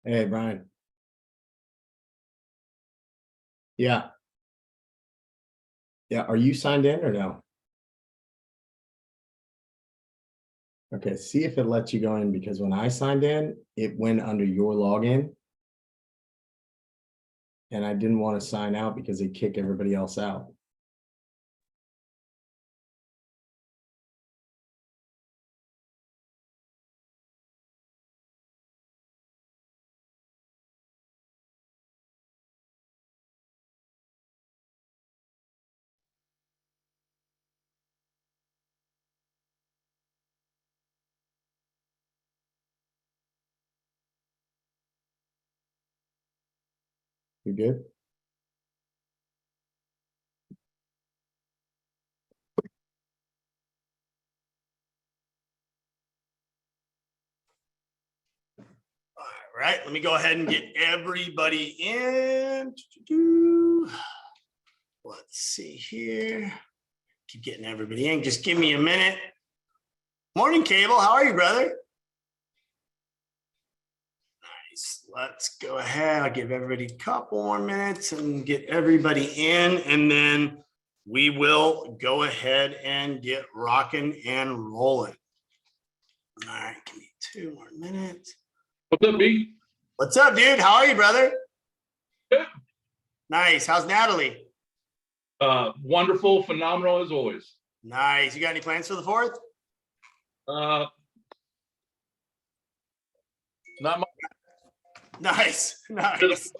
Hey, Brian. Yeah. Yeah. Are you signed in or no? Okay. See if it lets you go in because when I signed in, it went under your login and I didn't want to sign out because they kick everybody else out. You good? All right, let me go ahead and get everybody in. Let's see here. Keep getting everybody in. Just give me a minute. Morning, Cable. How are you, brother? Nice. Let's go ahead. I'll give everybody a couple more minutes and get everybody in, and then we will go ahead and get rocking and rolling. All right, give me 2 more minutes. What's up, B? What's up, dude? How are you, brother? Yeah. Nice. How's Natalie? Wonderful, phenomenal as always. Nice. You got any plans for the 4th? Not much. Nice. Nice.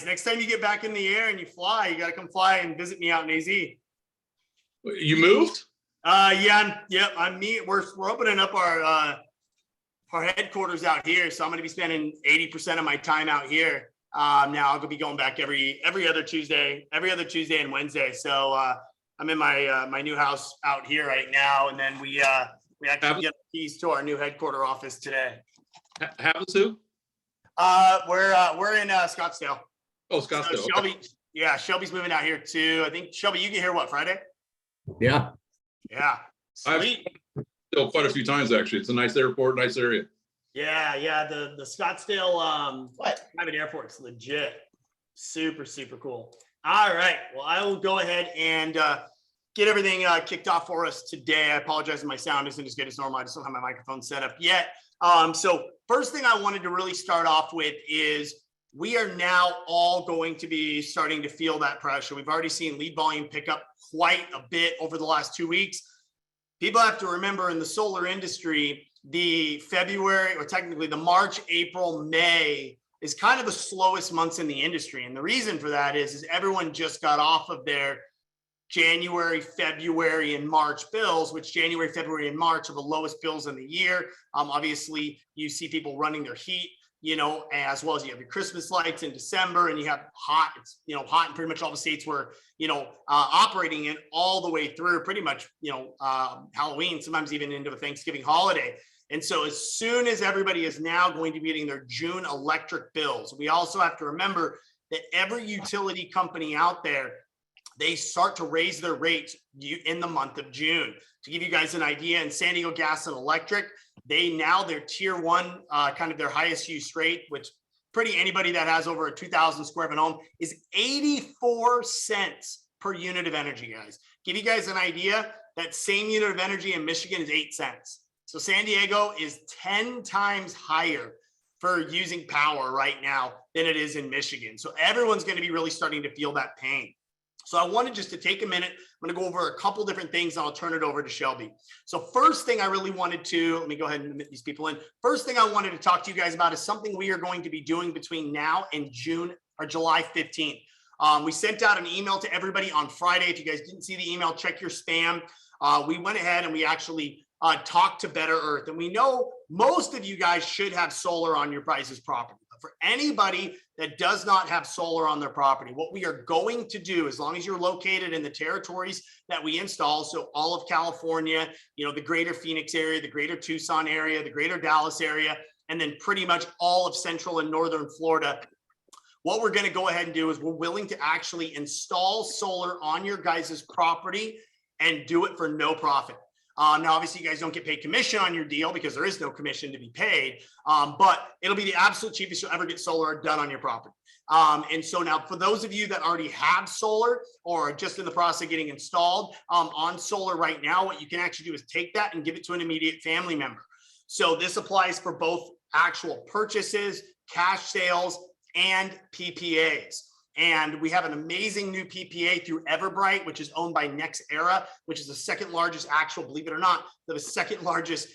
Next time you get back in the air and you fly, you got to come fly and visit me out in AZ. You moved? I'm me. We're opening up our headquarters out here, so I'm going to be spending 80% of my time out here. Now I'll be going back every other Tuesday and Wednesday. So I'm in my new house out here right now, and then we actually get keys to our new headquarter office today. Havasu? We're in Scottsdale. Oh, Scottsdale. So Shelby, yeah, Shelby's moving out here too. I think Shelby, you get here what, Friday? Yeah. Yeah. Sweet. I've still quite a few times actually. It's a nice airport, nice area. Yeah. The Scottsdale private airport's legit. Super cool. All right. Well, I will go ahead and get everything kicked off for us today. I apologize if my sound isn't as good as normal. I just don't have my microphone set up yet. So first thing I wanted to really start off with is we are now all going to be starting to feel that pressure. We've already seen lead volume pick up quite a bit over the last 2 weeks. People have to remember in the solar industry, the February, or technically the March, April, May is kind of the slowest months in the industry. And the reason for that is everyone just got off of their January, February, and March bills, which January, February, and March are the lowest bills in the year. Obviously, you see people running their heat, as well as you have your Christmas lights in December, and you have hot, it's, hot in pretty much all the states we're, operating in all the way through pretty much, Halloween, sometimes even into a Thanksgiving holiday. And so as soon as everybody is now going to be getting their June electric bills, we also have to remember that every utility company out there, they start to raise their rates in the month of June. To give you guys an idea, in San Diego Gas and Electric, their tier 1, kind of their highest use rate, which pretty anybody that has over a 2,000 square foot home, is 84 cents per unit of energy, guys. Give you guys an idea, that same unit of energy in Michigan is 8 cents. So San Diego is 10 times higher for using power right now than it is in Michigan. So everyone's going to be really starting to feel that pain. So I wanted just to take a minute. I'm going to go over a couple different things, and I'll turn it over to Shelby. So first thing I really wanted to, let me go ahead and admit these people in. First thing I wanted to talk to you guys about is something we are going to be doing between now and June or July 15th. We sent out an email to everybody on Friday. If you guys didn't see the email, check your spam. We went ahead and we actually talked to Better Earth. And we know most of you guys should have solar on your prices property. For anybody that does not have solar on their property, what we are going to do, as long as you're located in the territories that we install, so all of California, the greater Phoenix area, the greater Tucson area, the greater Dallas area, and then pretty much all of central and northern Florida, what we're going to go ahead and do is we're willing to actually install solar on your guys' property and do it for no profit. Now, obviously, you guys don't get paid commission on your deal because there is no commission to be paid, but it'll be the absolute cheapest you'll ever get solar done on your property. And so now for those of you that already have solar or are just in the process of getting installed on solar right now, what you can actually do is take that and give it to an immediate family member. So this applies for both actual purchases, cash sales, and PPAs. And we have an amazing new PPA through Everbright, which is owned by NextEra, which is the second largest actual, believe it or not, the second largest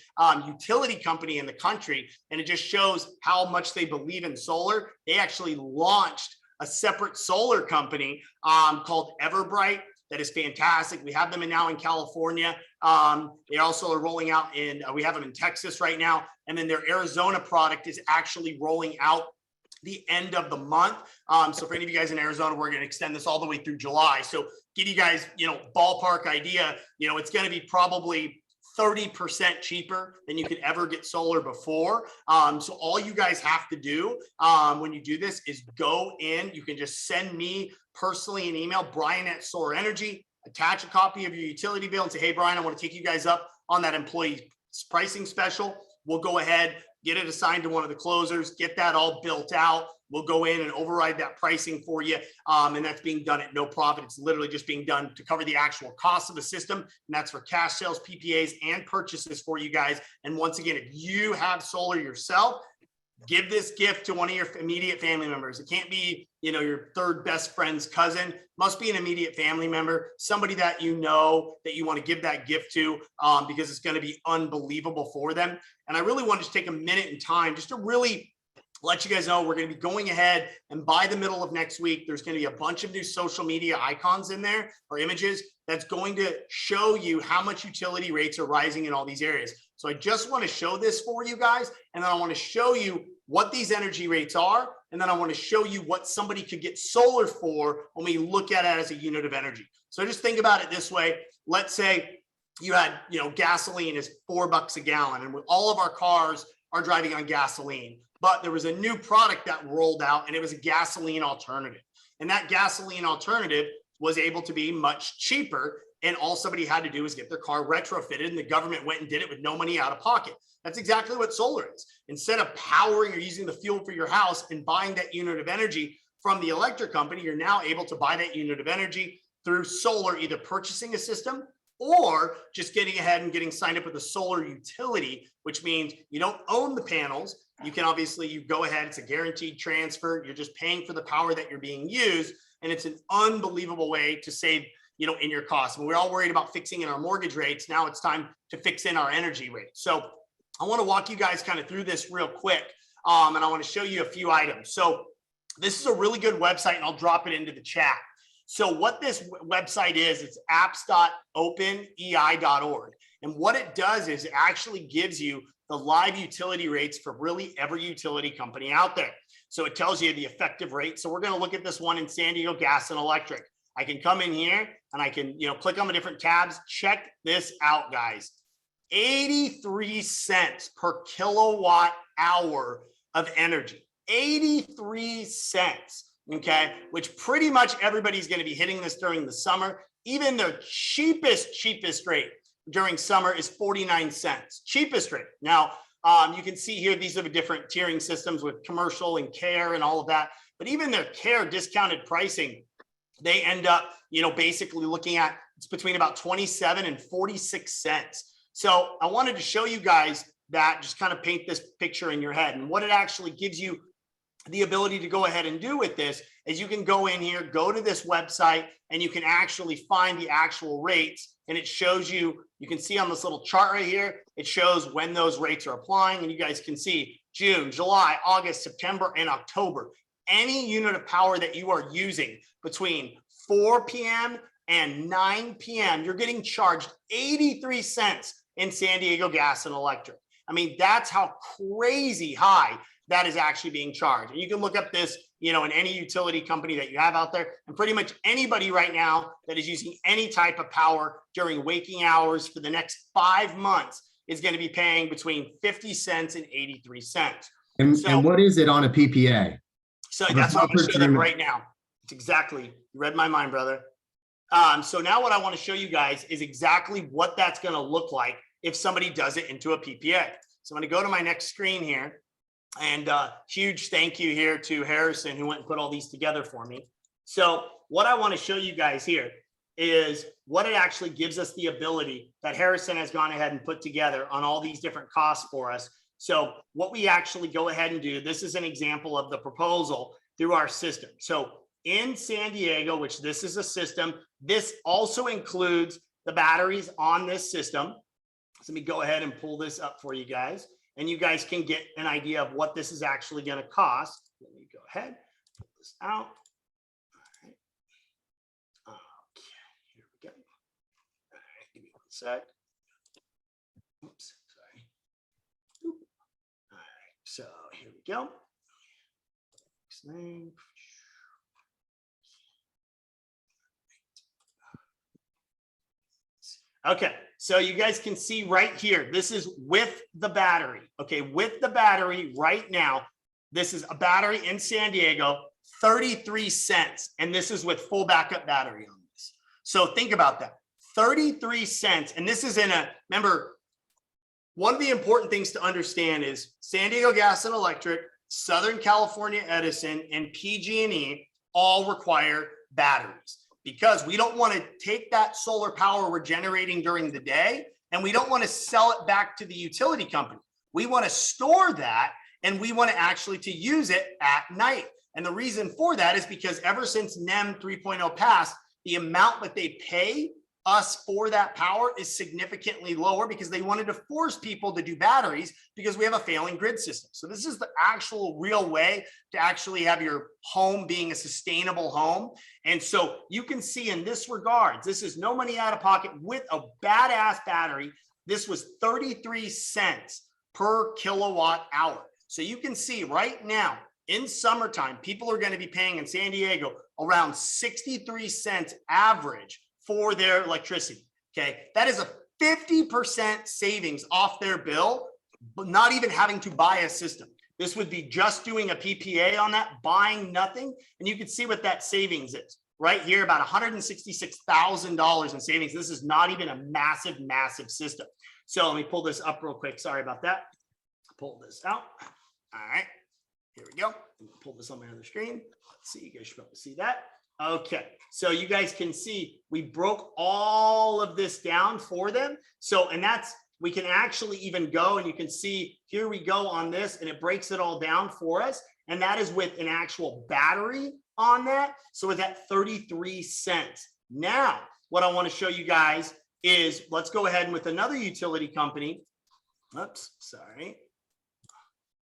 utility company in the country. And it just shows how much they believe in solar. They actually launched a separate solar company called Everbright. That is fantastic. We have them now in California. They also are rolling out we have them in Texas right now. And then their Arizona product is actually rolling out the end of the month. So for any of you guys in Arizona, we're going to extend this all the way through July. So give you guys, ballpark idea, it's going to be probably 30% cheaper than you could ever get solar before. So all you guys have to do when you do this is go in. You can just send me personally an email, Brian@Soar Energy, attach a copy of your utility bill and say, hey, Brian, I want to take you guys up on that employee pricing special. We'll go ahead, get it assigned to one of the closers, get that all built out. We'll go in and override that pricing for you. And that's being done at no profit. It's literally just being done to cover the actual cost of the system. And that's for cash sales, PPAs, and purchases for you guys. And once again, if you have solar yourself, give this gift to one of your immediate family members. It can't be, your third best friend's cousin. Must be an immediate family member, somebody that you know that you want to give that gift to, because it's going to be unbelievable for them. And I really wanted to take a minute in time just to really let you guys know we're going to be going ahead, and by the middle of next week, there's going to be a bunch of new social media icons in there or images that's going to show you how much utility rates are rising in all these areas. So I just want to show this for you guys, and then I want to show you what these energy rates are, and then I want to show you what somebody could get solar for when we look at it as a unit of energy. So just think about it this way. Let's say you had, gasoline is $4 a gallon, and all of our cars are driving on gasoline. But there was a new product that rolled out, and it was a gasoline alternative. And that gasoline alternative was able to be much cheaper. And all somebody had to do was get their car retrofitted, and the government went and did it with no money out of pocket. That's exactly what solar is. Instead of powering or using the fuel for your house and buying that unit of energy from the electric company, you're now able to buy that unit of energy through solar, either purchasing a system or just getting ahead and getting signed up with a solar utility, which means you don't own the panels. You can you go ahead, it's a guaranteed transfer. You're just paying for the power that you're being used. And it's an unbelievable way to save, in your costs. And we're all worried about fixing in our mortgage rates. Now it's time to fix in our energy rates. So I want to walk you guys kind of through this real quick. And I want to show you a few items. So this is a really good website, and I'll drop it into the chat. So what this website is, it's apps.openei.org. And what it does is it actually gives you the live utility rates for really every utility company out there. So it tells you the effective rate. So we're going to look at this one in San Diego Gas and Electric. I can come in here and I can, click on the different tabs. Check this out, guys. 83 cents per kilowatt hour of energy. 83 cents. Okay, which pretty much everybody's going to be hitting this during the summer. Even the cheapest rate during summer is 49 cents. Cheapest rate. Now, you can see here, these are the different tiering systems with commercial and care and all of that. But even their care discounted pricing, they end up, basically looking at, it's between about 27 and 46 cents. So I wanted to show you guys that, just kind of paint this picture in your head. And what it actually gives you the ability to go ahead and do with this is you can go in here, go to this website, and you can actually find the actual rates. And it shows you, you can see on this little chart right here, it shows when those rates are applying. And you guys can see June, July, August, September, and October. Any unit of power that you are using between 4 p.m. and 9 p.m., you're getting charged 83 cents in San Diego Gas and Electric. I mean, that's how crazy high that is actually being charged. And you can look up this, in any utility company that you have out there, and pretty much anybody right now that is using any type of power during waking hours for the next 5 months is going to be paying between 50 cents and 83 cents. And what is it on a PPA? So that's what I'm going to show them right now. It's exactly, you read my mind, brother. So now what I want to show you guys is exactly what that's going to look like if somebody does it into a PPA. So I'm going to go to my next screen here, and huge thank you here to Harrison who went and put all these together for me. So what I want to show you guys here is what it actually gives us the ability that Harrison has gone ahead and put together on all these different costs for us. So what we actually go ahead and do, this is an example of the proposal through our system. So in San Diego, which this is a system, this also includes the batteries on this system. So let me go ahead and pull this up for you guys, and you guys can get an idea of what this is actually going to cost. Let me go ahead, pull this out. All right. Okay, here we go. All right, give me 1 sec. Oops, sorry. All right, so here we go. Next thing. Okay, so you guys can see right here, this is with the battery. Okay, with the battery right now, this is a battery in San Diego, 33 cents. And this is with full backup battery on this. So think about that, 33 cents. And this is in a, remember, one of the important things to understand is San Diego Gas and Electric, Southern California Edison, and PG&E all require batteries, because we don't want to take that solar power we're generating during the day and we don't want to sell it back to the utility company. We want to store that, and we want to actually to use it at night. And the reason for that is because ever since NEM 3.0 passed, the amount that they pay us for that power is significantly lower, because they wanted to force people to do batteries because we have a failing grid system. So this is the actual real way to actually have your home being a sustainable home. And so you can see in this regards, this is no money out of pocket with a badass battery. This was 33 cents per kilowatt hour. So you can see right now in summertime, people are going to be paying in San Diego around 63 cents average for their electricity. Okay, that is a 50% savings off their bill, but not even having to buy a system. This would be just doing a PPA on that, buying nothing. And you can see what that savings is right here, about $166,000 in savings. This is not even a massive, massive system. So let me pull this up real quick. Sorry about that. Pull this out. All right, here we go. Pull this on my other screen. Let's see, you guys should be able to see that. Okay, so you guys can see we broke all of this down for them. So, and that's, we can actually even go and you can see here we go on this, and it breaks it all down for us. And that is with an actual battery on that. So it's at 33 cents. Now, what I want to show you guys is, let's go ahead and with another utility company. Oops, sorry.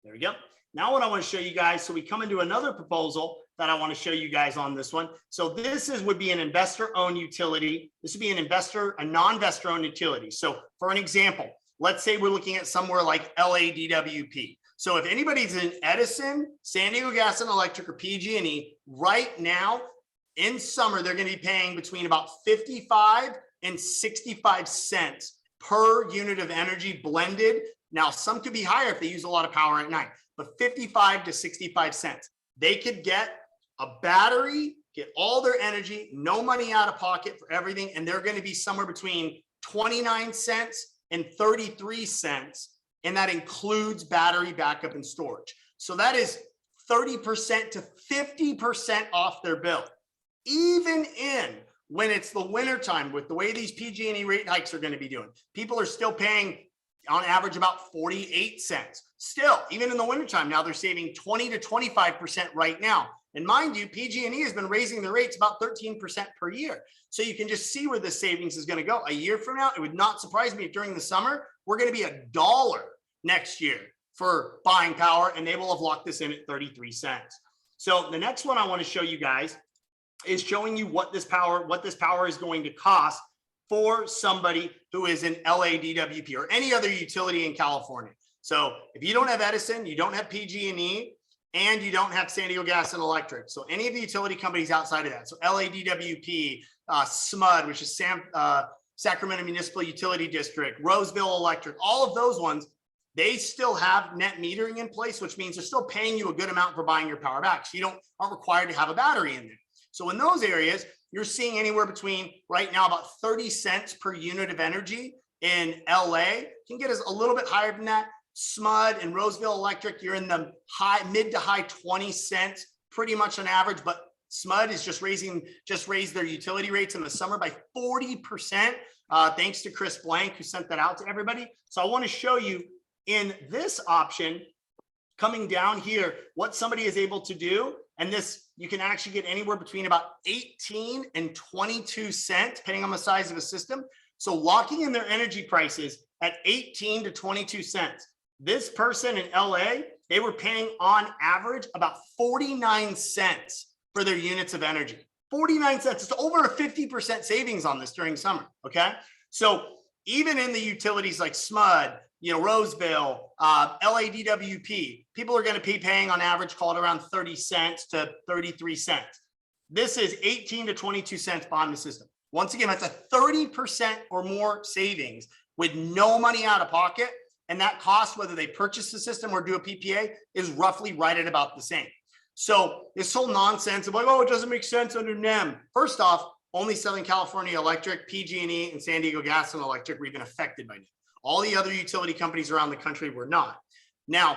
There we go. Now what I want to show you guys, so we come into another proposal that I want to show you guys on this one. So this would be an investor-owned utility. This would be a non-investor-owned utility. So for an example, let's say we're looking at somewhere like LADWP. So if anybody's in Edison, San Diego Gas and Electric, or PG&E, right now in summer, they're going to be paying between about 55 and 65 cents per unit of energy blended. Now, some could be higher if they use a lot of power at night, but 55 to 65 cents. They could get a battery, get all their energy, no money out of pocket for everything, and they're going to be somewhere between 29 cents and 33 cents, and that includes battery backup and storage. So that is 30% to 50% off their bill. Even in when it's the winter time, with the way these PG&E rate hikes are going to be doing, people are still paying on average about 48 cents. Still, even in the wintertime, now they're saving 20 to 25% right now. And mind you, PG&E has been raising their rates about 13% per year. So you can just see where the savings is going to go. A year from now, it would not surprise me if during the summer, we're going to be $1 next year for buying power, and they will have locked this in at 33 cents. So the next one I want to show you guys is showing you what this power is going to cost for somebody who is an LADWP or any other utility in California. So if you don't have Edison, you don't have PG&E, and you don't have San Diego Gas and Electric, so any of the utility companies outside of that, so LADWP, SMUD, which is Sacramento Municipal Utility District, Roseville Electric, all of those ones, they still have net metering in place, which means they're still paying you a good amount for buying your power back. So you aren't required to have a battery in there. So in those areas, you're seeing anywhere between right now about 30 cents per unit of energy in LA. Can get us a little bit higher than that. SMUD and Roseville Electric, you're in the mid to high 20 cents, pretty much on average, but SMUD is just raised their utility rates in the summer by 40%. Thanks to Chris Blank, who sent that out to everybody. So I want to show you in this option, coming down here, what somebody is able to do. And this, you can actually get anywhere between about 18 and 22 cents, depending on the size of a system. So locking in their energy prices at 18 to 22 cents. This person in LA, they were paying on average about 49 cents for their units of energy. 49 cents. It's over a 50% savings on this during summer. Okay. So even in the utilities like SMUD, Roseville, LADWP, people are going to be paying on average, call it around 30 cents to 33 cents. This is 18 to 22 cents behind the system. Once again, that's a 30% or more savings with no money out of pocket. And that cost, whether they purchase the system or do a PPA, is roughly right at about the same. So this whole nonsense of like, oh, it doesn't make sense under NEM. First off, only Southern California Electric, PG&E, and San Diego Gas and Electric were even affected by NEM. All the other utility companies around the country were not. Now,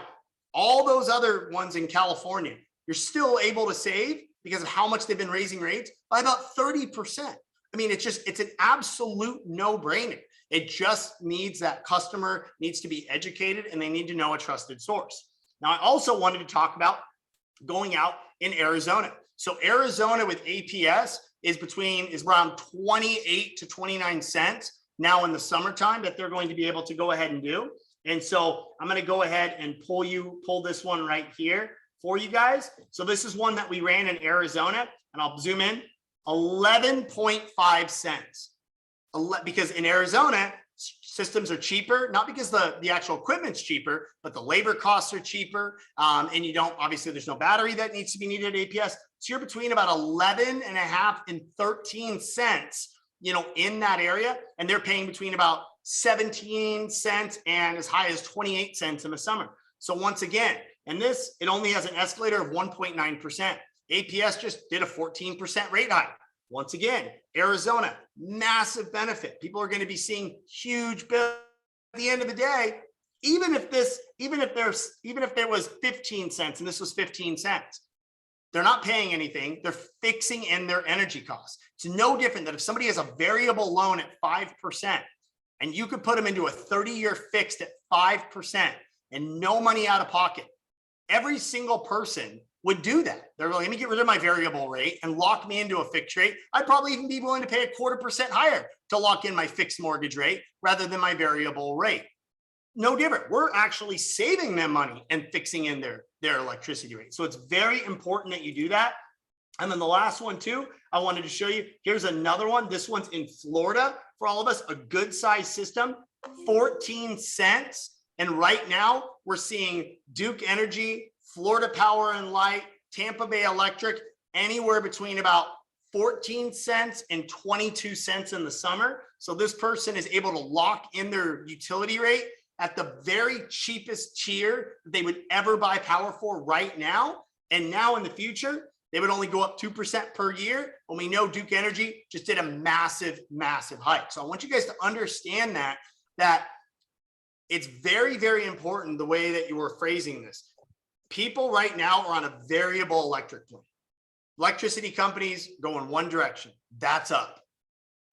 all those other ones in California, you're still able to save because of how much they've been raising rates by about 30%. I mean, it's an absolute no-brainer. It just needs that customer needs to be educated and they need to know a trusted source. Now, I also wanted to talk about going out in Arizona. So Arizona with APS is around 28 to 29 cents now in the summertime that they're going to be able to go ahead and do. And so I'm going to go ahead and pull this one right here for you guys. So this is one that we ran in Arizona, and I'll zoom in, 11.5 cents. Because in Arizona, systems are cheaper, not because the actual equipment's cheaper, but the labor costs are cheaper. And obviously there's no battery that needs to be needed at APS. So you're between about 11 and a half and 13 cents, in that area. And they're paying between about 17 cents and as high as 28 cents in the summer. So once again, and it only has an escalator of 1.9%. APS just did a 14% rate hike. Once again, Arizona, massive benefit. People are going to be seeing huge bills at the end of the day. Even if there was 15 cents and this was 15 cents, they're not paying anything. They're fixing in their energy costs. It's no different than if somebody has a variable loan at 5% and you could put them into a 30-year fixed at 5% and no money out of pocket. Every single person would do that. They're like, let me get rid of my variable rate and lock me into a fixed rate. I'd probably even be willing to pay 0.25% higher to lock in my fixed mortgage rate rather than my variable rate. No different. We're actually saving them money and fixing in their electricity rate. So it's very important that you do that. And then the last one too, I wanted to show you, here's another one. This one's in Florida for all of us, a good size system, 14 cents. And right now we're seeing Duke Energy, Florida Power and Light, Tampa Bay Electric, anywhere between about 14 cents and 22 cents in the summer. So this person is able to lock in their utility rate at the very cheapest tier they would ever buy power for right now. And now in the future, they would only go up 2% per year. When we know Duke Energy just did a massive, massive hike. So I want you guys to understand that it's very, very important the way that you were phrasing this. People right now are on a variable electric plan. Electricity companies go in one direction. That's up.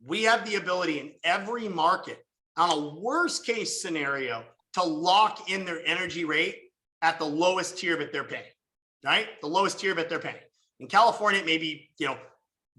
We have the ability in every market on a worst case scenario to lock in their energy rate at the lowest tier that they're paying, right? The lowest tier that they're paying. In California, it may be,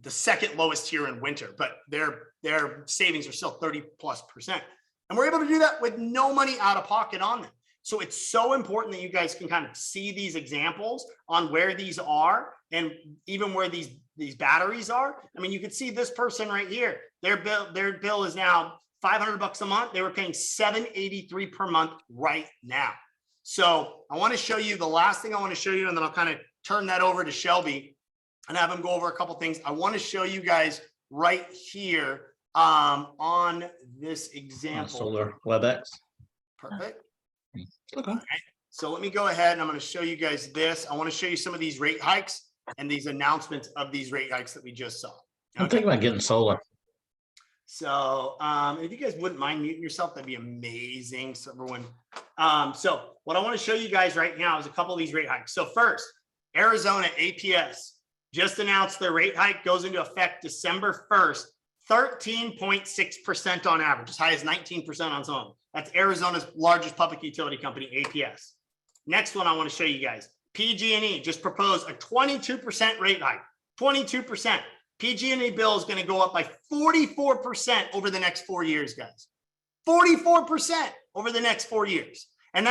the second lowest tier in winter, but their savings are still 30+%. And we're able to do that with no money out of pocket on them. So it's so important that you guys can kind of see these examples on where these are and even where these batteries are. I mean, you can see this person right here, their bill is now $500 a month. They were paying $783 per month right now. So I want to show you the last thing I want to show you, and then I'll kind of turn that over to Shelby and have him go over a couple things. I want to show you guys right here on this example. Solar WebEx. Perfect. Okay. So let me go ahead and I'm going to show you guys this. I want to show you some of these rate hikes and these announcements of these rate hikes that we just saw. I'm thinking about getting solar. So if you guys wouldn't mind muting yourself, that'd be amazing. So everyone, so what I want to show you guys right now is a couple of these rate hikes. So first, Arizona APS just announced their rate hike goes into effect December 1st, 13.6% on average, as high as 19% on some of them. That's Arizona's largest public utility company, APS. Next one I want to show you guys, PG&E just proposed a 22% rate hike, 22%. PG&E bill is going to go up by 44% over the next 4 years, guys. 44% over the next 4 years. And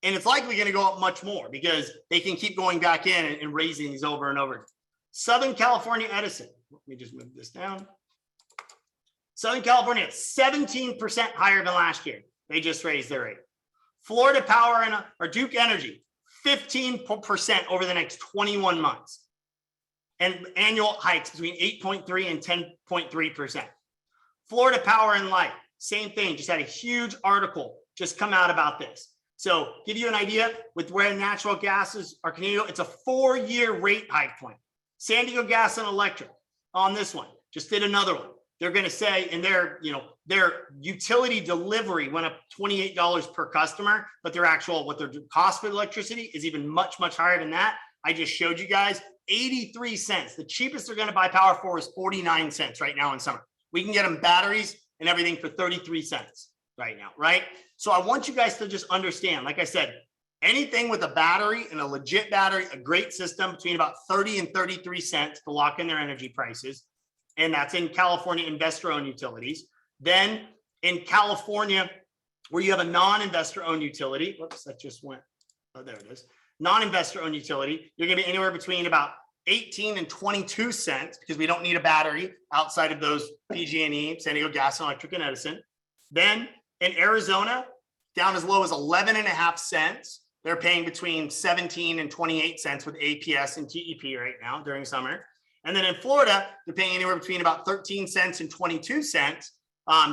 it's likely going to go up much more because they can keep going back in and raising these over and over. Southern California Edison. Let me just move this down. Southern California, 17% higher than last year. They just raised their rate. Florida Power or Duke Energy, 15% over the next 21 months. And annual hikes between 8.3 and 10.3%. Florida Power and Light, same thing, just had a huge article just come out about this. So give you an idea with where natural gases are Canadian, it's a 4-year rate hike plan. San Diego Gas and Electric on this one, just did another one. They're going to say in their utility delivery went up $28 per customer, but what their cost for electricity is even much, much higher than that. I just showed you guys 83 cents. The cheapest they're going to buy power for is 49 cents right now in summer. We can get them batteries and everything for 33 cents right now, right? So I want you guys to just understand, like I said, anything with a battery and a legit battery, a great system between about 30 and 33 cents to lock in their energy prices. And that's in California investor-owned utilities. Then in California, where you have a non-investor-owned utility, whoops, that just went, oh, there it is. Non-investor-owned utility, you're gonna be anywhere between about 18 and 22 cents because we don't need a battery outside of those PG&E, San Diego Gas and Electric and Edison. Then in Arizona, down as low as 11.5 cents. They're paying between 17 and 28 cents with APS and TEP right now during summer. And then in Florida, they're paying anywhere between about 13 cents and 22 cents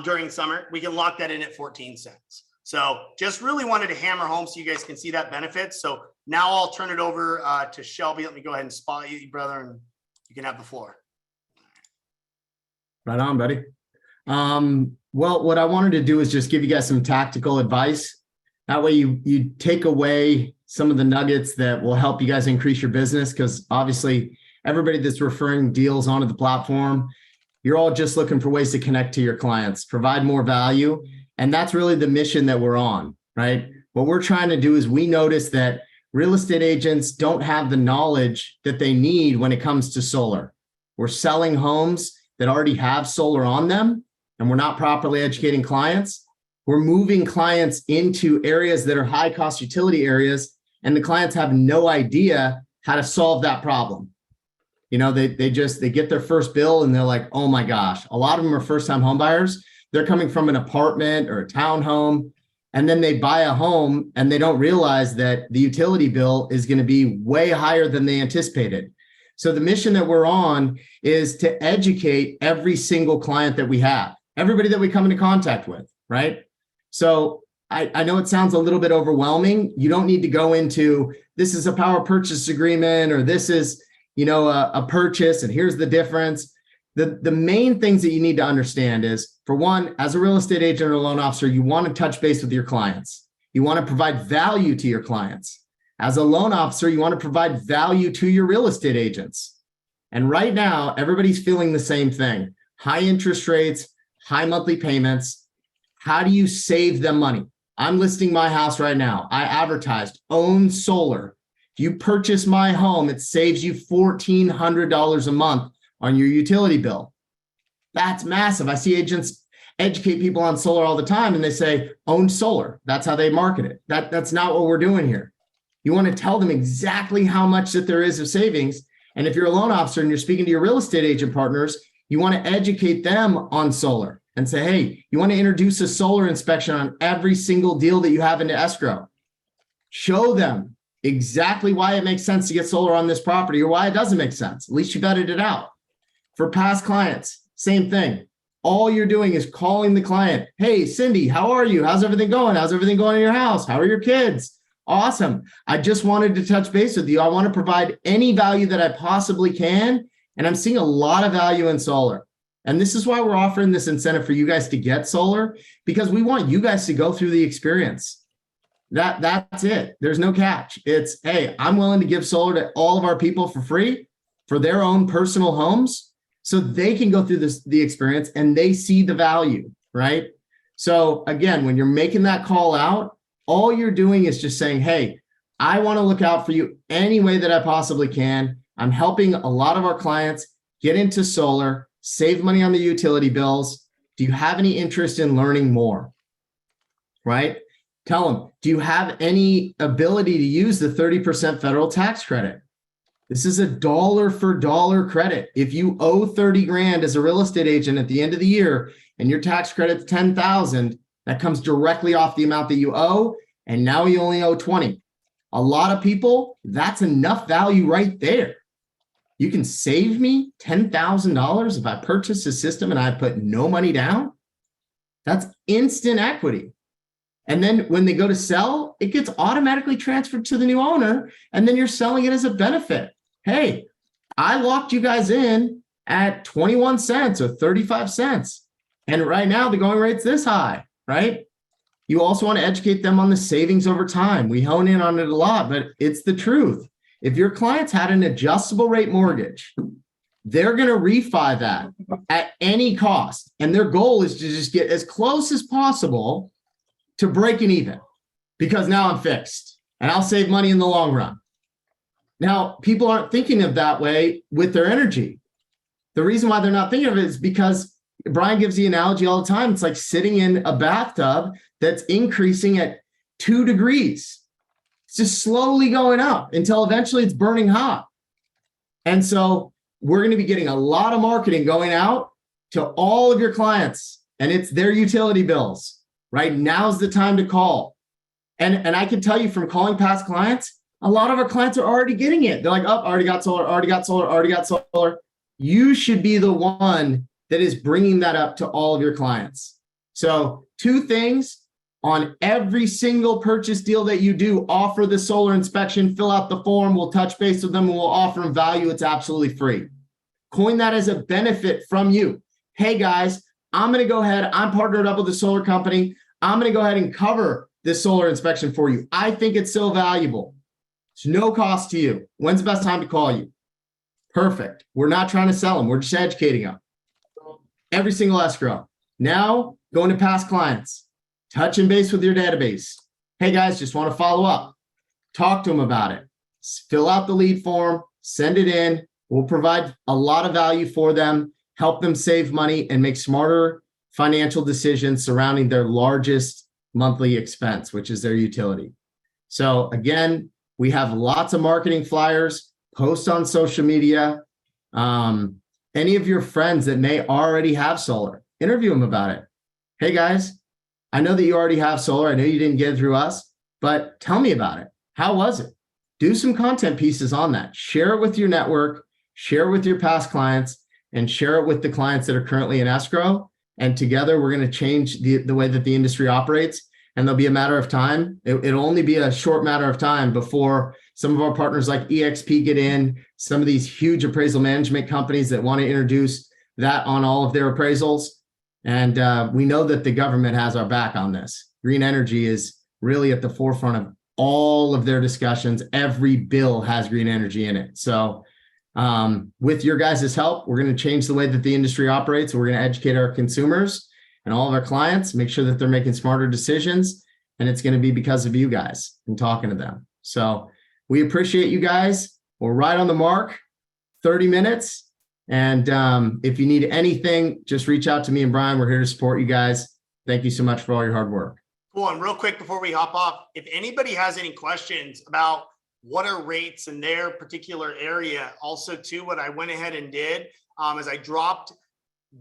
during summer. We can lock that in at 14 cents. So just really wanted to hammer home so you guys can see that benefit. So now I'll turn it over to Shelby. Let me go ahead and spot you, brother, and you can have the floor. Right on, buddy. Well, what I wanted to do is just give you guys some tactical advice. That way you take away some of the nuggets that will help you guys increase your business, because obviously everybody that's referring deals onto the platform, you're all just looking for ways to connect to your clients, provide more value. And that's really the mission that we're on, right? What we're trying to do is we notice that real estate agents don't have the knowledge that they need when it comes to solar. We're selling homes that already have solar on them, and we're not properly educating clients. We're moving clients into areas that are high cost utility areas, and the clients have no idea how to solve that problem. You know, they get their first bill and they're like, oh my gosh, a lot of them are first time home buyers. They're coming from an apartment or a townhome, and then they buy a home and they don't realize that the utility bill is going to be way higher than they anticipated. So the mission that we're on is to educate every single client that we have, everybody that we come into contact with, right? So I know it sounds a little bit overwhelming. You don't need to go into, this is a power purchase agreement, or this is, a purchase, and here's the difference. The main things that you need to understand is, for one, as a real estate agent or a loan officer, you want to touch base with your clients. You want to provide value to your clients. As a loan officer, you want to provide value to your real estate agents. And right now, everybody's feeling the same thing. High interest rates, high monthly payments. How do you save them money? I'm listing my house right now. I advertised, own solar. If you purchase my home, it saves you $1,400 a month on your utility bill. That's massive. I see agents educate people on solar all the time, and they say, own solar. That's how they market it. That's not what we're doing here. You want to tell them exactly how much that there is of savings. And if you're a loan officer and you're speaking to your real estate agent partners, you want to educate them on solar and say, hey, you want to introduce a solar inspection on every single deal that you have into escrow. Show them exactly why it makes sense to get solar on this property, or why it doesn't make sense. At least you vetted it out. For past clients, same thing. All you're doing is calling the client. Hey, Cindy, how are you? How's everything going? How's everything going in your house? How are your kids? Awesome. I just wanted to touch base with you. I want to provide any value that I possibly can And I'm seeing a lot of value in solar. And this is why we're offering this incentive for you guys to get solar, because we want you guys to go through the experience. That's it. There's no catch. It's, hey, I'm willing to give solar to all of our people for free for their own personal homes so they can go through the experience and they see the value, right? So again, when you're making that call out, all you're doing is just saying, hey, I want to look out for you any way that I possibly can. I'm helping a lot of our clients get into solar, save money on the utility bills. Do you have any interest in learning more? Right? Tell them, do you have any ability to use the 30% federal tax credit? This is a dollar for dollar credit. If you owe 30 grand as a real estate agent at the end of the year and your tax credit's 10,000, that comes directly off the amount that you owe. And now you only owe 20. A lot of people, that's enough value right there. You can save me $10,000 if I purchase a system and I put no money down. That's instant equity. And then when they go to sell, it gets automatically transferred to the new owner. And then you're selling it as a benefit. Hey, I locked you guys in at 21 cents or 35 cents. And right now the going rate's this high, right? You also want to educate them on the savings over time. We hone in on it a lot, but it's the truth. If your clients had an adjustable rate mortgage, they're going to refi that at any cost. And their goal is to just get as close as possible to breaking even, because now I'm fixed and I'll save money in the long run. Now, people aren't thinking of that way with their energy. The reason why they're not thinking of it is because Brian gives the analogy all the time. It's like sitting in a bathtub that's increasing at 2 degrees. It's just slowly going up until eventually it's burning hot. And so we're going to be getting a lot of marketing going out to all of your clients, and it's their utility bills. Right? Now's the time to call. And I can tell you from calling past clients, a lot of our clients are already getting it. They're like, oh, already got solar, already got solar, already got solar. You should be the one that is bringing that up to all of your clients. So 2 things on every single purchase deal that you do, offer the solar inspection, fill out the form, we'll touch base with them, and we'll offer them value. It's absolutely free. Coin that as a benefit from you. Hey guys, I'm going to go ahead. I'm partnered up with a solar company. I'm going to go ahead and cover this solar inspection for you. I think it's so valuable. It's no cost to you. When's the best time to call you? Perfect. We're not trying to sell them. We're just educating them. Every single escrow. Now, going to past clients. Touching base with your database. Hey guys, just want to follow up. Talk to them about it. Fill out the lead form. Send it in. We'll provide a lot of value for them. Help them save money and make smarter financial decisions surrounding their largest monthly expense, which is their utility. So again, we have lots of marketing flyers, post on social media. Any of your friends that may already have solar, interview them about it. Hey guys, I know that you already have solar. I know you didn't get it through us, but tell me about it. How was it? Do some content pieces on that. Share it with your network, share it with your past clients, and share it with the clients that are currently in escrow. And together, we're going to change the way that the industry operates. And there'll be a matter of time. It'll only be a short matter of time before some of our partners like EXP get in, some of these huge appraisal management companies that want to introduce that on all of their appraisals. And we know that the government has our back on this. Green energy is really at the forefront of all of their discussions. Every bill has green energy in it. So with your guys' help, we're going to change the way that the industry operates. We're going to educate our consumers and all of our clients, make sure that they're making smarter decisions. And it's going to be because of you guys and talking to them. So we appreciate you guys. We're right on the mark, 30 minutes. And if you need anything, just reach out to me and Brian. We're here to support you guys. Thank you so much for all your hard work. Cool. And real quick before we hop off, if anybody has any questions about what are rates in their particular area, also too, what I went ahead and did is I dropped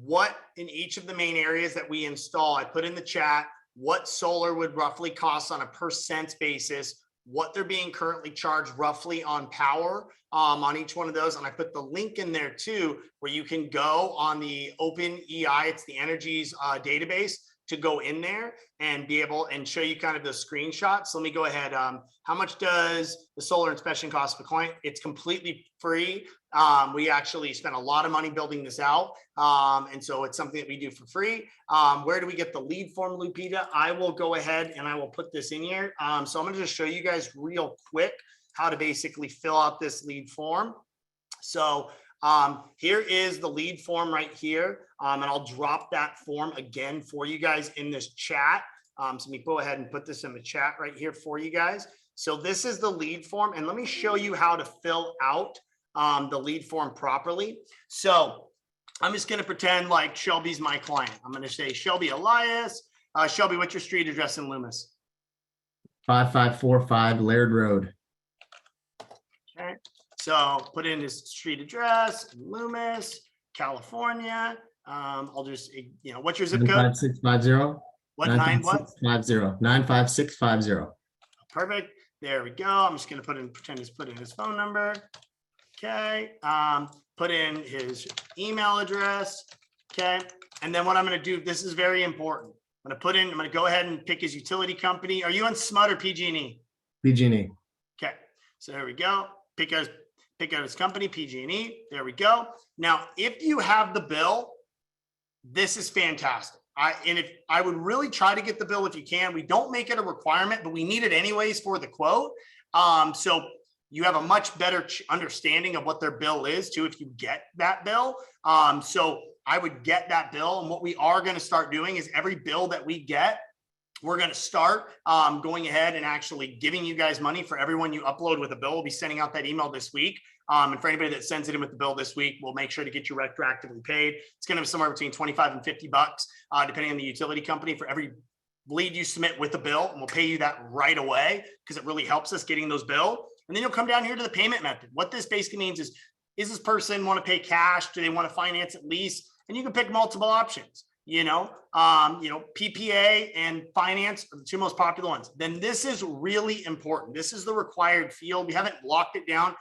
what in each of the main areas that we install. I put in the chat what solar would roughly cost on a per cent basis, what they're being currently charged roughly on power on each one of those. And I put the link in there too, where you can go on the Open EI, it's the Energies database, to go in there and be able and show you kind of the screenshots. So let me go ahead. How much does the solar inspection cost for a client? It's completely free. We actually spent a lot of money building this out. And so it's something that we do for free. Where do we get the lead form, Lupita? I will go ahead and I will put this in here. So I'm going to just show you guys real quick how to basically fill out this lead form. So here is the lead form right here. And I'll drop that form again for you guys in this chat. So let me go ahead and put this in the chat right here for you guys. So this is the lead form, and let me show you how to fill out the lead form properly. So I'm just going to pretend like Shelby's my client. I'm going to say Shelby Elias. Shelby, what's your street address in Loomis? 5545 Laird Road. Okay. So put in his street address, Loomis, California. I'll just, what's your zip code? 95650. What, 95650. Perfect. There we go. I'm just going to pretend he's put in his phone number. Okay. Put in his email address. Okay. And then what I'm going to do, this is very important. I'm going to go ahead and pick his utility company. Are you on SMUD or PG&E? PG&E. Okay. So there we go. Pick out his company, PG&E. There we go. Now, if you have the bill, this is fantastic. If I would really try to get the bill if you can. We don't make it a requirement, but we need it anyways for the quote. So you have a much better understanding of what their bill is too if you get that bill. So I would get that bill. And what we are going to start doing is every bill that we get, we're going to start going ahead and actually giving you guys money for everyone you upload with a bill. We'll be sending out that email this week. And for anybody that sends it in with the bill this week, we'll make sure to get you retroactively paid. It's going to be somewhere between 25 and 50 bucks, depending on the utility company, for every lead you submit with a bill. And we'll pay you that right away because it really helps us getting those bills. And then you'll come down here to the payment method. What this basically means is this person want to pay cash? Do they want to finance at lease? And you can pick multiple options. PPA and finance are the two most popular ones. Then this is really important. This is the required field. We haven't locked it down.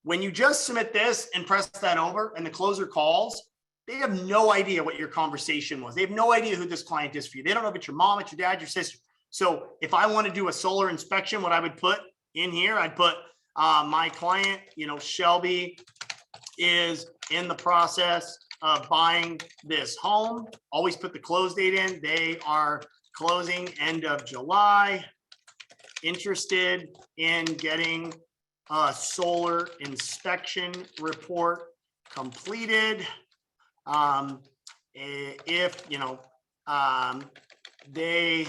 When you just submit this and press that over and the closer calls, they have no idea what your conversation was. They have no idea who this client is for you. They don't know if it's your mom, it's your dad, your sister. So if I want to do a solar inspection, what I would put in here, I'd put my client, Shelby is in the process of buying this home. Always put the close date in. They are closing end of July. Interested in getting a solar inspection report completed. If they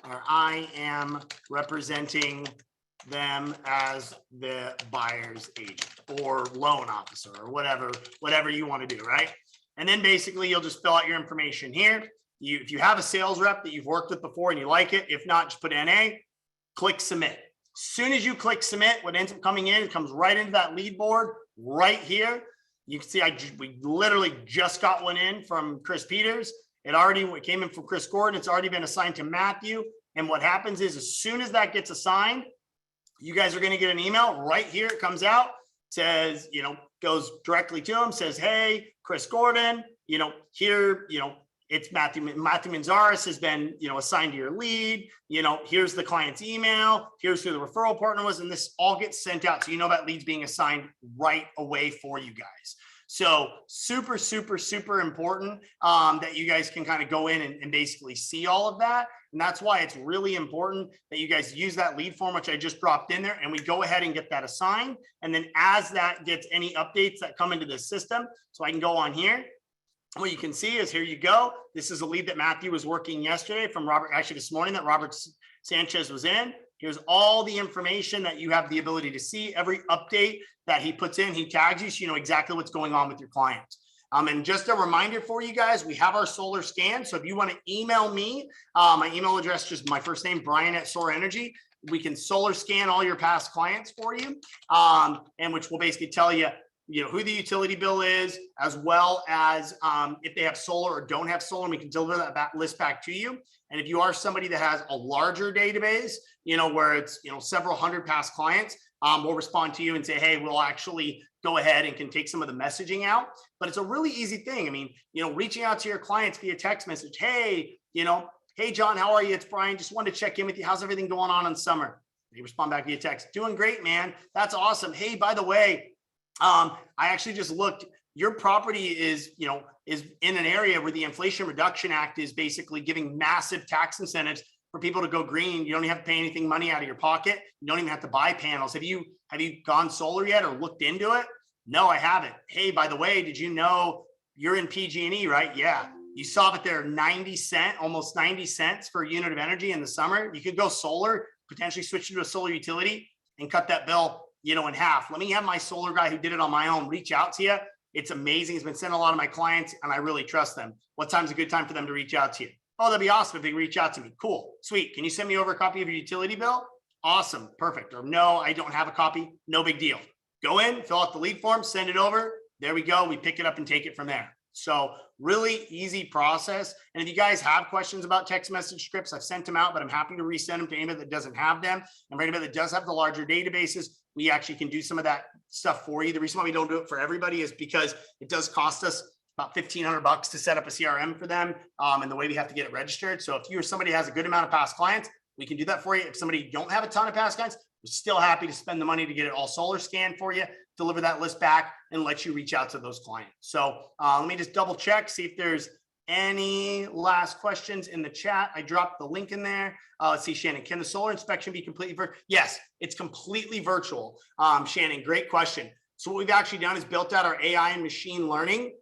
or I am representing them as the buyer's agent or loan officer or whatever you want to do, right? And then basically you'll just fill out your information here. If you have a sales rep that you've worked with before and you like it, if not, just put NA, click submit. As soon as you click submit, what ends up coming in, it comes right into that lead board right here. You can see we literally just got one in from Chris Peters. It came in from Chris Gordon. It's already been assigned to Matthew. And what happens is as soon as that gets assigned, you guys are going to get an email right here. It comes out, says, goes directly to him, says, hey, Chris Gordon, here, it's Matthew Manzares has been, assigned to your lead. Here's the client's email. Here's who the referral partner was. And this all gets sent out. So that lead's being assigned right away for you guys. So super, super, super important that you guys can kind of go in and basically see all of that. And that's why it's really important that you guys use that lead form, which I just dropped in there, and we go ahead and get that assigned. And then as that gets any updates that come into the system, so I can go on here. What you can see is here you go. This is a lead that Matthew was working yesterday from Robert, actually this morning that Robert Sanchez was in. Here's all the information that you have the ability to see. Every update that he puts in, he tags you so you know exactly what's going on with your clients. And just a reminder for you guys, we have our solar scan. So if you want to email me, my email address, just my first name, Brian at Soar Energy. We can solar scan all your past clients for you, and which will basically tell you, who the utility bill is, as well as if they have solar or don't have solar, and we can deliver that list back to you. And if you are somebody that has a larger database, where it's, several hundred past clients, we'll respond to you and say, hey, we'll actually go ahead and can take some of the messaging out. But it's a really easy thing. I mean, reaching out to your clients via text message, hey, you know, hey, John, how are you? It's Brian. Just wanted to check in with you. How's everything going on in summer? You respond back via text. Doing great, man. That's awesome. Hey, by the way, I actually just looked. Your property is, you know, is in an area where the Inflation Reduction Act is basically giving massive tax incentives for people to go green. You don't even have to pay anything money out of your pocket. You don't even have to buy panels. Have you gone solar yet or looked into it? No, I haven't. Hey, by the way, did you know you're in PG&E, right? Yeah. You saw that they're 90 cents, almost 90 cents for a unit of energy in the summer. You could go solar, potentially switch to a solar utility and cut that bill, you know, in half. Let me have my solar guy who did it on my own reach out to you. It's amazing. He's been sending a lot of my clients and I really trust them. What time's a good time for them to reach out to you? Oh, that'd be awesome if they reach out to me. Cool. Sweet. Can you send me over a copy of your utility bill? Awesome. Perfect. Or no, I don't have a copy. No big deal. Go in, fill out the lead form, send it over. There we go. We pick it up and take it from there. So really easy process. And if you guys have questions about text message scripts, I've sent them out, but I'm happy to resend them to anybody that doesn't have them. And for anybody that does have the larger databases, we actually can do some of that stuff for you. The reason why we don't do it for everybody is because it does cost us about $1,500 to set up a CRM for them. And the way we have to get it registered. So if you or somebody has a good amount of past clients, we can do that for you. If somebody don't have a ton of past clients, we're still happy to spend the money to get it all solar scanned for you, deliver that list back and let you reach out to those clients. So let me just double check, see if there's any last questions in the chat. I dropped the link in there. Let's see, Shannon, can the solar inspection be completely virtual? Yes, it's completely virtual. Shannon, great question. So what we've actually done is built out our AI and machine learning.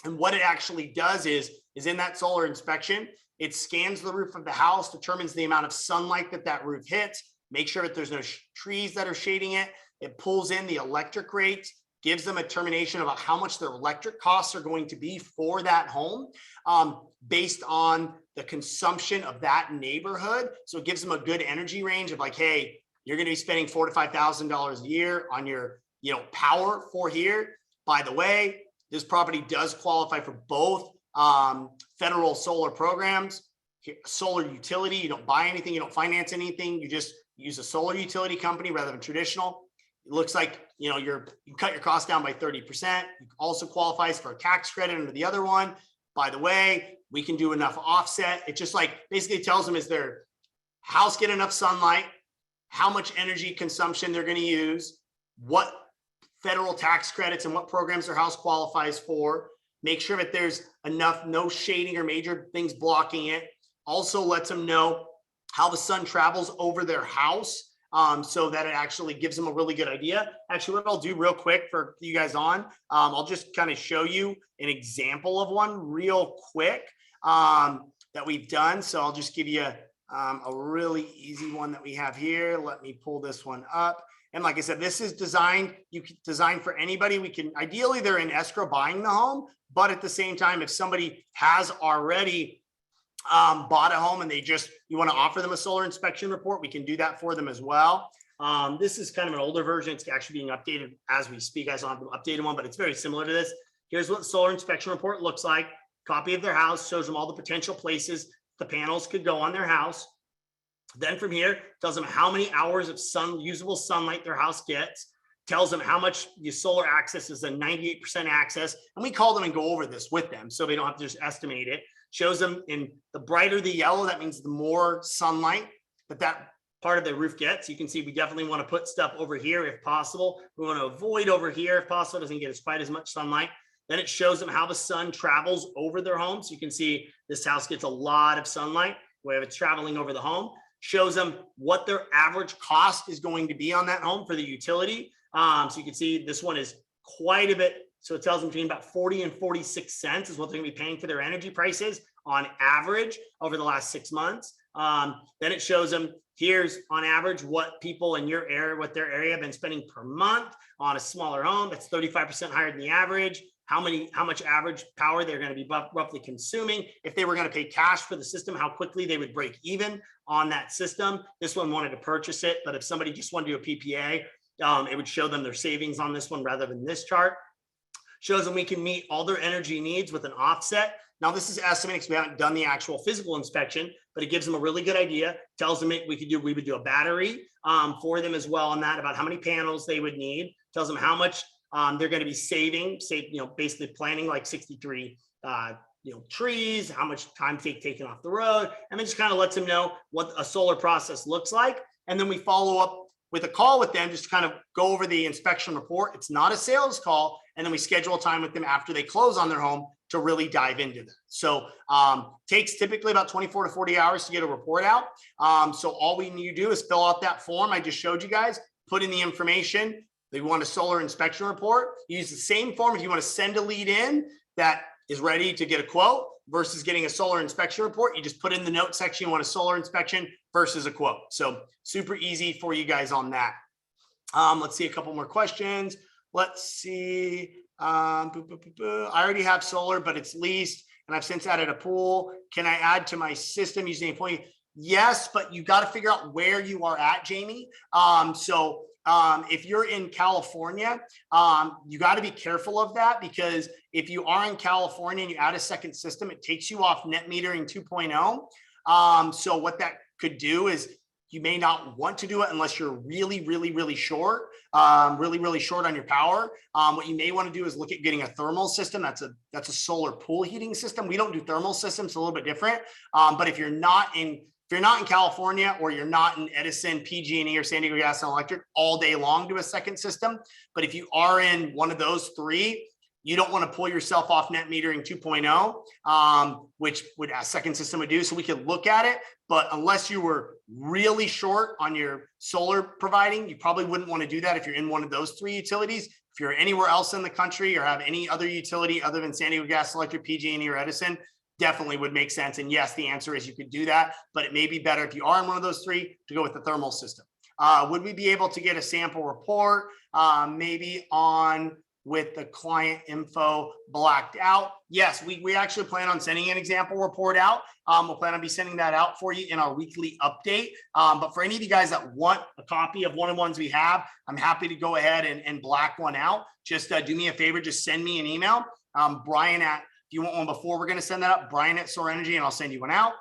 And what it actually does is in that solar inspection, it scans the roof of the house, determines the amount of sunlight that roof hits, make sure that there's no trees that are shading it. It pulls in the electric rates, gives them a determination about how much their electric costs are going to be for that home based on the consumption of that neighborhood. So it gives them a good energy range of like, hey, you're going to be spending $4,000 to $5,000 a year on your, you know, power for here. By the way, this property does qualify for both federal solar programs, solar utility. You don't buy anything, you don't finance anything. You just use a solar utility company rather than traditional. It looks like, you know, you cut your costs down by 30%. You also qualifies for a tax credit under the other one. By the way, we can do enough offset. It just like basically tells them, is their house get enough sunlight, how much energy consumption they're going to use, what federal tax credits and what programs their house qualifies for. Make sure that there's enough, no shading or major things blocking it. Also lets them know how the sun travels over their house so that it actually gives them a really good idea. Actually, what I'll do real quick for you guys on, I'll just kind of show you an example of one real quick that we've done. So I'll just give you a really easy one that we have here. Let me pull this one up. And like I said, this is designed, you can design for anybody. We can, ideally they're in escrow buying the home, but at the same time, if somebody has already bought a home and you want to offer them a solar inspection report, we can do that for them as well. This is kind of an older version. It's actually being updated as we speak. I don't have an updated one, but it's very similar to this. Here's what the solar inspection report looks like. Copy of their house, shows them all the potential places the panels could go on their house. Then from here, tells them how many hours of usable sunlight their house gets, tells them how much your solar access is a 98% access. And we call them and go over this with them so they don't have to just estimate it. Shows them in the brighter the yellow, that means the more sunlight that part of the roof gets. You can see we definitely want to put stuff over here if possible. We want to avoid over here if possible. It doesn't get quite as much sunlight. Then it shows them how the sun travels over their home. So you can see this house gets a lot of sunlight where it's traveling over the home. Shows them what their average cost is going to be on that home for the utility. So you can see this one is quite a bit. So it tells them between about 40 and 46 cents is what they're going to be paying for their energy prices on average over the last 6 months. Then it shows them here's on average what people in your area, what their area have been spending per month on a smaller home. That's 35% higher than the average. How much average power they're going to be roughly consuming. If they were going to pay cash for the system, how quickly they would break even on that system. This one wanted to purchase it, but if somebody just wanted to do a PPA, it would show them their savings on this one rather than this chart. Shows them we can meet all their energy needs with an offset. Now this is estimating because we haven't done the actual physical inspection, but it gives them a really good idea. Tells them we would do a battery for them as well on that, about how many panels they would need. Tells them how much they're going to be saving, basically planning like 63 trees, how much time taken off the road, and then just kind of lets them know what a solar process looks like. And then we follow up with a call with them just to kind of go over the inspection report. It's not a sales call. And then we schedule a time with them after they close on their home to really dive into that. So takes typically about 24 to 40 hours to get a report out. So all we need to do is fill out that form I just showed you guys, put in the information. They want a solar inspection report. Use the same form if you want to send a lead in that is ready to get a quote versus getting a solar inspection report. You just put in the note section, you want a solar inspection versus a quote. So super easy for you guys on that. Let's see a couple more questions. Let's see. I already have solar, but it's leased and I've since added a pool. Can I add to my system using a point? Yes, but you got to figure out where you are at, Jamie. If you're in California, you got to be careful of that, because if you are in California and you add a second system, it takes you off net metering 2.0. So what that could do is you may not want to do it unless you're really, really, really short, really short on your power. What you may want to do is look at getting a thermal system. That's a solar pool heating system. We don't do thermal systems, a little bit different. But if you're not in California, or you're not in Edison, PG&E, or San Diego Gas and Electric all day long, do a second system. But if you are in one of those three, you don't want to pull yourself off net metering 2.0, which a second system would do. So we could look at it, but unless you were really short on your solar providing, you probably wouldn't want to do that if you're in one of those three utilities. If you're anywhere else in the country or have any other utility other than San Diego Gas, Electric, PG&E, or Edison, definitely would make sense. And yes, the answer is you could do that, but it may be better if you are in one of those three to go with the thermal system. Would we be able to get a sample report, maybe on with the client info blacked out? Yes, we actually plan on sending an example report out. We'll plan on be sending that out for you in our weekly update. But for any of you guys that want a copy of one of the ones we have, I'm happy to go ahead and black one out. Just do me a favor, just send me an email. Brian if you want one before we're going to send that up, Brian at Soar Energy, and I'll send you one out.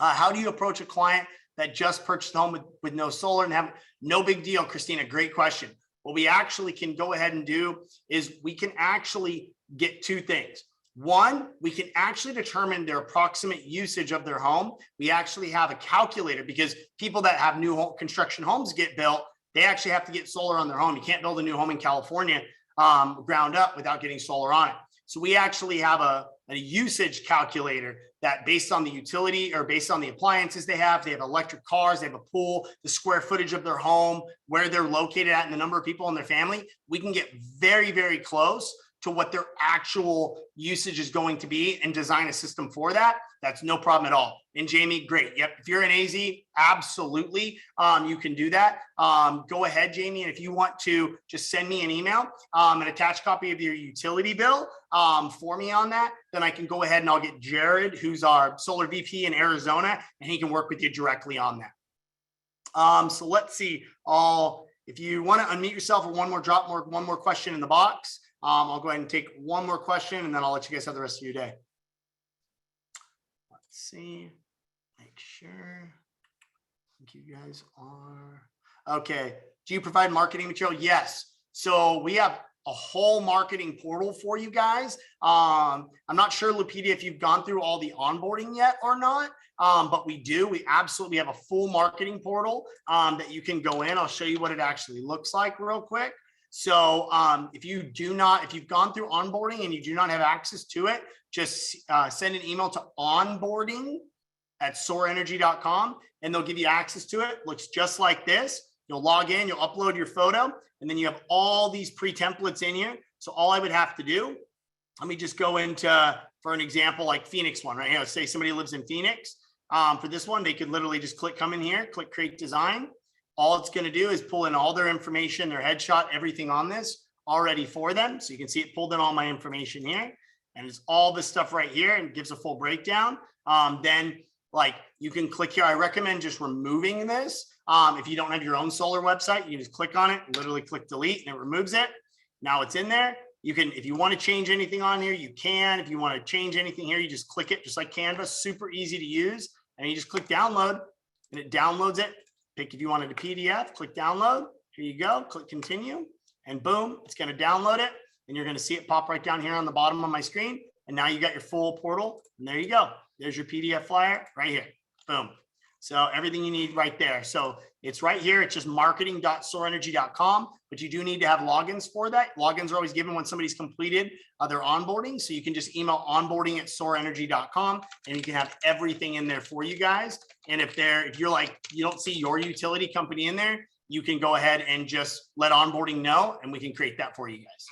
How do you approach a client that just purchased a home with no solar and have no big deal? Christina, great question. What we actually can go ahead and do is we can actually get two things. One, we can actually determine their approximate usage of their home. We actually have a calculator, because people that have new home construction homes get built, they actually have to get solar on their home. You can't build a new home in California ground up without getting solar on it. So we actually have a usage calculator that, based on the utility or based on the appliances they have electric cars, they have a pool, the square footage of their home, where they're located at, and the number of people in their family, we can get very, very close to what their actual usage is going to be and design a system for that. That's no problem at all. And Jamie, great. Yep. If you're in AZ, absolutely. You can do that. Go ahead, Jamie. And if you want to just send me an email, an attached copy of your utility bill for me on that, then I can go ahead and I'll get Jared, who's our solar VP in Arizona, and he can work with you directly on that. So let's see. If you want to unmute yourself, or one more question in the box, I'll go ahead and take one more question, and then I'll let you guys have the rest of your day. Let's see, make sure. I think you guys are. Okay. Do you provide marketing material? Yes. So we have a whole marketing portal for you guys. I'm not sure, Lupita, if you've gone through all the onboarding yet or not, but we do. We absolutely have a full marketing portal that you can go in. I'll show you what it actually looks like real quick. So if you've gone through onboarding and you do not have access to it, just send an email to onboarding@soarenergy.com, and they'll give you access to it. Looks just like this. You'll log in, you'll upload your photo, and then you have all these pre-templates in here. So all I would have to do, let me just go into, for an example, like Phoenix one, right here. Let's say somebody lives in Phoenix. For this one, they could literally just come in here, click create design. All it's going to do is pull in all their information, their headshot, everything on this already for them. So you can see it pulled in all my information here, and it's all this stuff right here, and gives a full breakdown. Then you can click here. I recommend just removing this. If you don't have your own solar website, you can just click on it, literally click delete, and it removes it. Now it's in there. You can, if you want to change anything on here, you can. If you want to change anything here, you just click it, just like Canva, super easy to use. And you just click download, and it downloads it. Pick if you wanted a PDF, click download. Here you go, click continue, and boom, it's going to download it. And you're going to see it pop right down here on the bottom of my screen. And now you got your full portal. And there you go. There's your PDF flyer right here. Boom. So everything you need right there. So it's right here. It's just marketing.soarenergy.com, but you do need to have logins for that. Logins are always given when somebody's completed their onboarding. So you can just email onboarding@soarenergy.com and you can have everything in there for you guys. And if you're like, you don't see your utility company in there, you can go ahead and just let onboarding know, and we can create that for you guys.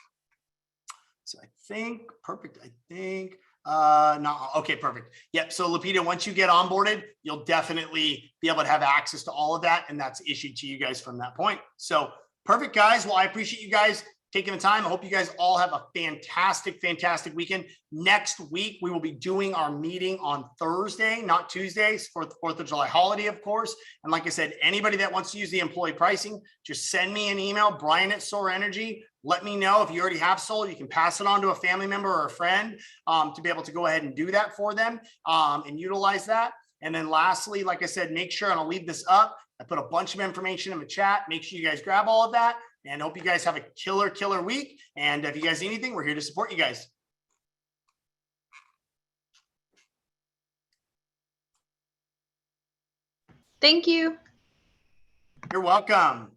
So I think, perfect. I think, no, okay, perfect. Yep. So Lupita, once you get onboarded, you'll definitely be able to have access to all of that. And that's issued to you guys from that point. So perfect, guys. Well, I appreciate you guys taking the time. I hope you guys all have a fantastic, fantastic weekend. Next week, we will be doing our meeting on Thursday, not Tuesdays, for the 4th of July holiday, of course. And like I said, anybody that wants to use the employee pricing, just send me an email, Brian@Soar Energy. Let me know if you already have solar. You can pass it on to a family member or a friend to be able to go ahead and do that for them and utilize that. And then lastly, like I said, make sure, and I'll leave this up, I put a bunch of information in the chat. Make sure you guys grab all of that, and hope you guys have a killer week. And if you guys need anything, we're here to support you guys. Thank you. You're welcome.